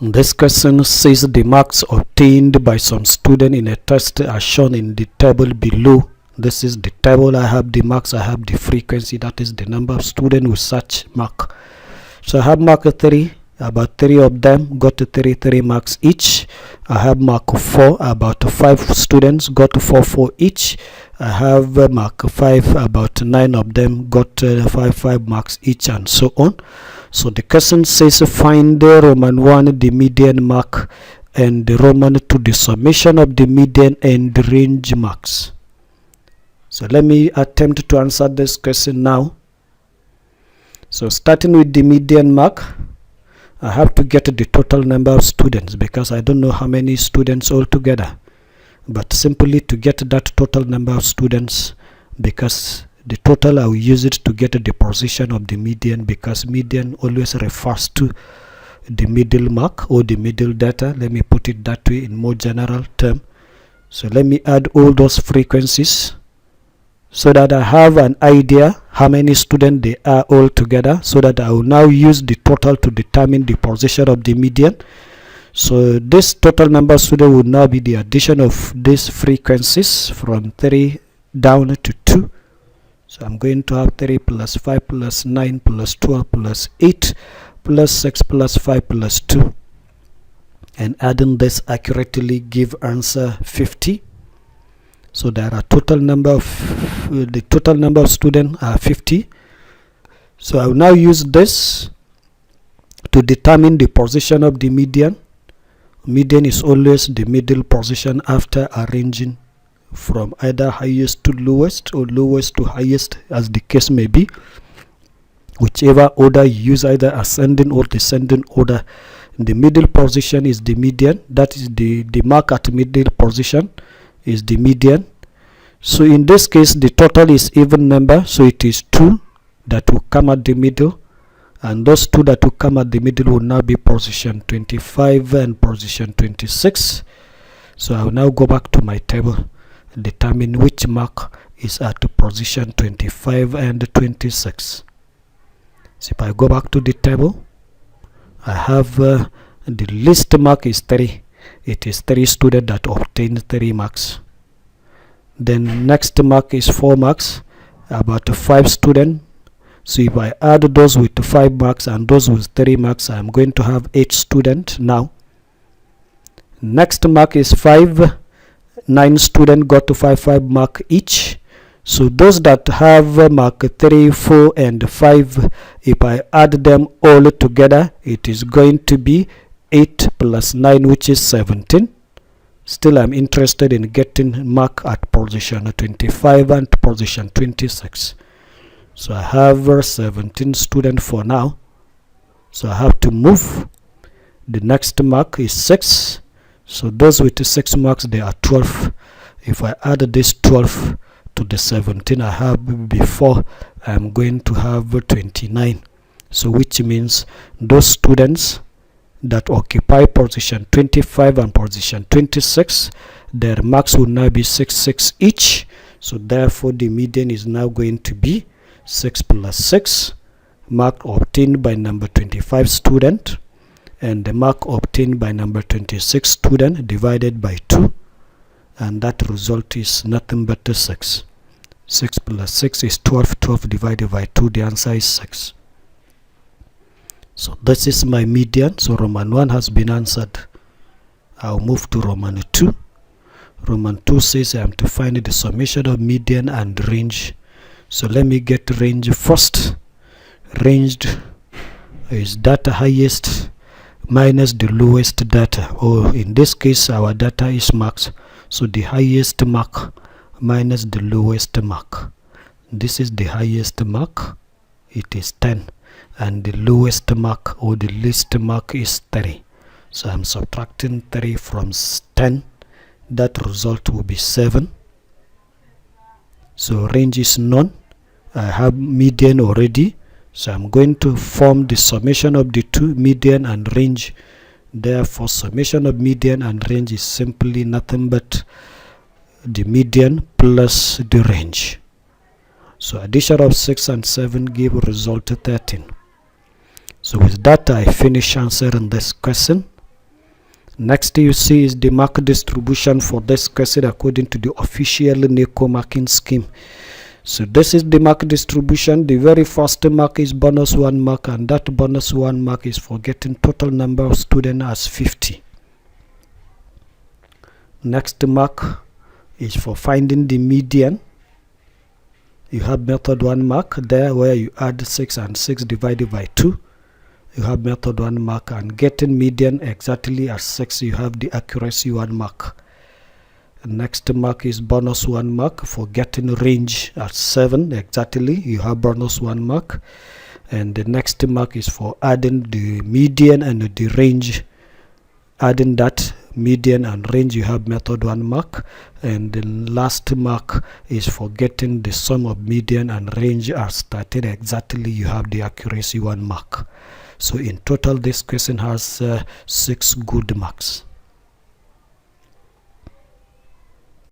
This question says the marks obtained by some student in a test are shown in the table below. This is the table. I have the marks, I have the frequency, that is the number of students with such mark. So I have mark 3, about 3 of them got 3 marks each. I have mark 4, about 5 students got 4 each. I have mark 5, about 9 of them got 5 marks each, and so on. So the question says find the Roman 1 the median mark and the Roman 2 the summation of the median and the range marks. So let me attempt to answer this question now. So starting with the median mark, I have to get the total number of students because I don't know how many students altogether, but simply to get that total number of students, because the total I will use it to get the position of the median, because median always refers to the middle mark or the middle data. Let me put it that way in more general term. So let me add all those frequencies so that I have an idea how many students they are all together, so that I will now use the total to determine the position of the median. So this total number of students would now be the addition of these frequencies from 3 down to 2. So I'm going to have 3 plus 5 plus 9 plus 12 plus 8 plus 6 plus 5 plus 2. And adding this accurately give answer 50. So there are total number of the total number of students are 50. So I will now use this to determine the position of the median. Median is always the middle position after arranging from either highest to lowest or lowest to highest, as the case may be. Whichever order you use, either ascending or descending order, the middle position is the median. That is the mark at middle position is the median. So in this case the total is even number, so it is 2 that will come at the middle, and those 2 that will come at the middle will now be position 25 and position 26. So I will now go back to my table, determine which mark is at position 25 and 26. So if I go back to the table, I have the least mark is 3. It is 3 students that obtained 3 marks. Then next mark is 4 marks, about 5 students. So if I add those with 5 marks and those with 3 marks, I am going to have 8 students now. Next mark is 5. 9 students got to 5 mark each. So those that have mark 3, 4 and 5, if I add them all together, it is going to be 8 plus 9, which is 17. Still I'm interested in getting mark at position 25 and position 26. So I have 17 students for now. So I have to move. The next mark is 6. So those with 6 marks, they are 12. If I add this 12 to the 17 I have before, I'm going to have 29. So which means those students that occupy position 25 and position 26, their marks will now be 6 each. So therefore the median is now going to be 6 plus 6, mark obtained by number 25 student, and the mark obtained by number 26 student divided by 2, and that result is nothing but 6. 6 plus 6 is 12. 12 divided by 2, the answer is 6. So this is my median. So Roman 1 has been answered. I'll move to Roman 2. Roman 2 says I am to find the summation of median and range. So let me get range first. Ranged is data highest minus the lowest data, or in this case our data is marks, so the highest mark minus the lowest mark. This is the highest mark, it is 10, and the lowest mark or the least mark is 3. So I'm subtracting 3 from 10. That result will be 7. So range is none. I have median already, so I'm going to form the summation of the two, median and range. Therefore summation of median and range is simply nothing but the median plus the range. So addition of 6 and 7 give result 13. So with that I finish answering this question. Next you see is the mark distribution for this question according to the official Neco marking scheme. So this is the mark distribution. The very first mark is bonus 1 mark, and that bonus 1 mark is for getting total number of students as 50. Next mark is for finding the median. You have method 1 mark there where you add 6 and 6 divided by 2. You have method 1 mark, and getting median exactly as 6, you have the accuracy 1 mark. Next mark is bonus 1 mark for getting range at 7 exactly, you have bonus 1 mark. And the next mark is for adding the median and the range. Adding that median and range, you have method 1 mark. And the last mark is for getting the sum of median and range as 13 exactly, you have the accuracy 1 mark. So in total this question has 6 good marks.